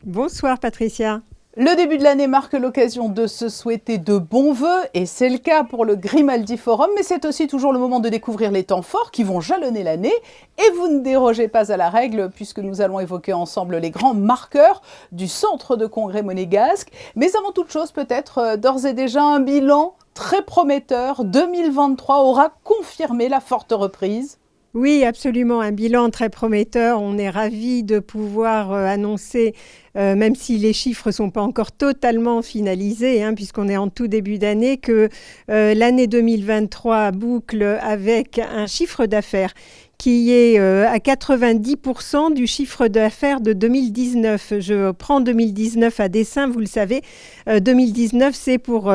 Bonsoir Patricia. Le début de l'année marque l'occasion de se souhaiter de bons vœux et c'est le cas pour le Grimaldi Forum, mais c'est aussi toujours le moment de découvrir les temps forts qui vont jalonner l'année et vous ne dérogez pas à la règle puisque nous allons évoquer ensemble les grands marqueurs du centre de congrès monégasque. Mais avant toute chose, peut-être d'ores et déjà un bilan très prometteur. 2023 aura confirmé la forte reprise. Oui, absolument, un bilan très prometteur. On est ravis de pouvoir annoncer, même si les chiffres ne sont pas encore totalement finalisés, puisqu'on est en tout début d'année, que l'année 2023 boucle avec un chiffre d'affaires qui est à 90% du chiffre d'affaires de 2019. Je prends 2019 à dessein, vous le savez. 2019, c'est pour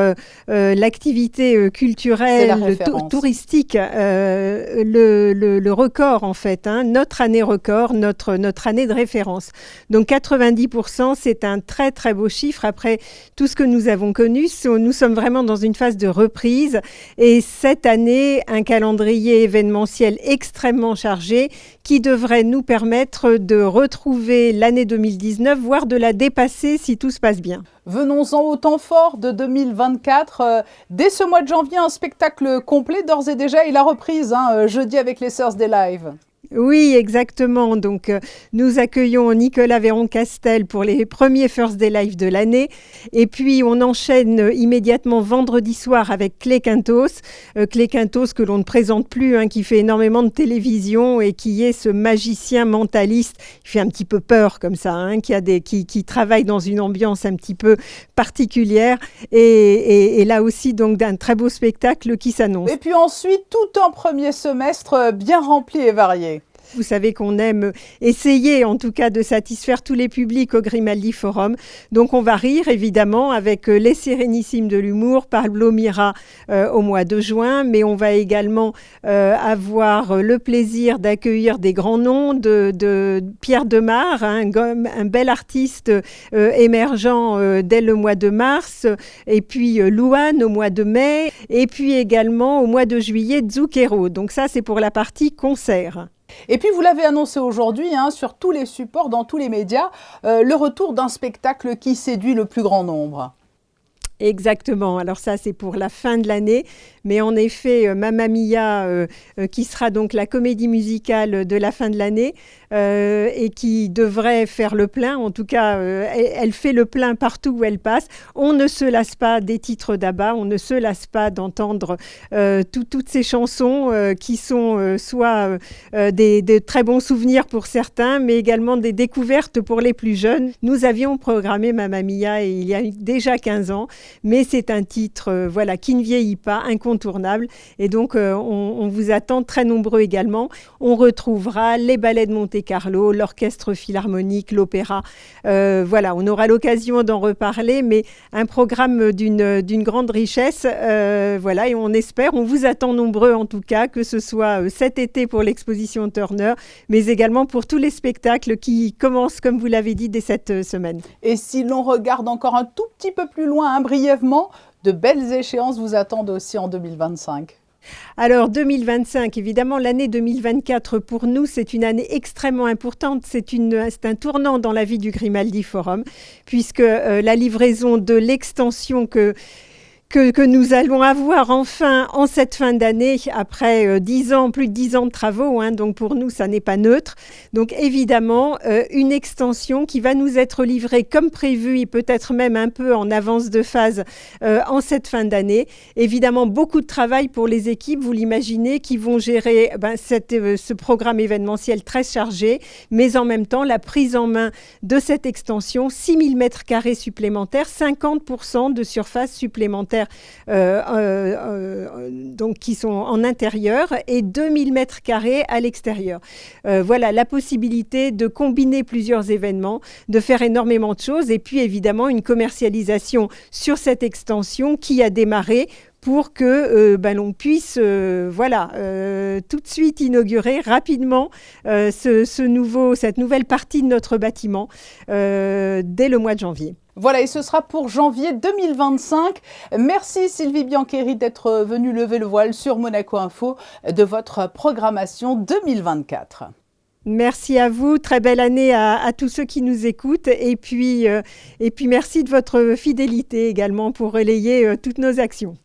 l'activité culturelle, touristique, le record en fait, notre année record, notre année de référence. Donc 90%, c'est un très très beau chiffre. Après tout ce que nous avons connu, nous sommes vraiment dans une phase de reprise. Et cette année, un calendrier événementiel extrêmement chargé qui devrait nous permettre de retrouver l'année 2019, voire de la dépasser si tout se passe bien. Venons-en au temps fort de 2024. Dès ce mois de janvier, un spectacle complet d'ores et déjà et la reprise, jeudi avec les Thursday Live. Oui, exactement. Donc, nous accueillons Nicolas Véron-Castel pour les premiers Thursday Live de l'année. Et puis, on enchaîne immédiatement vendredi soir avec Clé Quintos. Clé Quintos que l'on ne présente plus, qui fait énormément de télévision et qui est ce magicien mentaliste. Il fait un petit peu peur comme ça, qui travaille dans une ambiance un petit peu particulière. Et là aussi, donc, d'un très beau spectacle qui s'annonce. Et puis ensuite, tout un premier semestre bien rempli et varié. Vous savez qu'on aime essayer en tout cas de satisfaire tous les publics au Grimaldi Forum. Donc on va rire évidemment avec les Sérénissimes de l'humour, Pablo Mira au mois de juin, mais on va également avoir le plaisir d'accueillir des grands noms de Pierre Demar, un bel artiste émergent dès le mois de mars, et puis Louane au mois de mai, et puis également au mois de juillet Zucchero. Donc ça c'est pour la partie concert. Et puis vous l'avez annoncé aujourd'hui sur tous les supports, dans tous les médias, le retour d'un spectacle qui séduit le plus grand nombre. Exactement. Alors ça, c'est pour la fin de l'année. Mais en effet, Mamma Mia, qui sera donc la comédie musicale de la fin de l'année et qui devrait faire le plein. En tout cas, elle fait le plein partout où elle passe. On ne se lasse pas des titres d'ABBA. On ne se lasse pas d'entendre toutes ces chansons qui sont soit des très bons souvenirs pour certains, mais également des découvertes pour les plus jeunes. Nous avions programmé Mamma Mia il y a déjà 15 ans. Mais c'est un titre qui ne vieillit pas, incontournable. Et donc, on vous attend très nombreux également. On retrouvera les ballets de Monte-Carlo, l'orchestre philharmonique, l'opéra. On aura l'occasion d'en reparler, mais un programme d'une grande richesse. Et on espère, on vous attend nombreux en tout cas, que ce soit cet été pour l'exposition Turner, mais également pour tous les spectacles qui commencent, comme vous l'avez dit, dès cette semaine. Et si l'on regarde encore un tout petit peu plus loin, brièvement, de belles échéances vous attendent aussi en 2025. Alors 2025, évidemment, l'année 2024 pour nous, c'est une année extrêmement importante. C'est un tournant dans la vie du Grimaldi Forum, puisque la livraison de l'extension que nous allons avoir enfin en cette fin d'année, après plus de 10 ans de travaux. Donc pour nous, ça n'est pas neutre. Donc évidemment, une extension qui va nous être livrée comme prévu et peut-être même un peu en avance de phase en cette fin d'année. Évidemment, beaucoup de travail pour les équipes, vous l'imaginez, qui vont gérer ce programme événementiel très chargé, mais en même temps, la prise en main de cette extension, 6000 mètres carrés supplémentaires, 50% de surface supplémentaire donc qui sont en intérieur et 2000 mètres carrés à l'extérieur. La possibilité de combiner plusieurs événements, de faire énormément de choses et puis évidemment une commercialisation sur cette extension qui a démarré pour que l'on puisse tout de suite inaugurer rapidement cette nouvelle partie de notre bâtiment dès le mois de janvier. Voilà, et ce sera pour janvier 2025. Merci Sylvie Biancheri d'être venue lever le voile sur Monaco Info de votre programmation 2024. Merci à vous, très belle année à tous ceux qui nous écoutent et puis merci de votre fidélité également pour relayer toutes nos actions.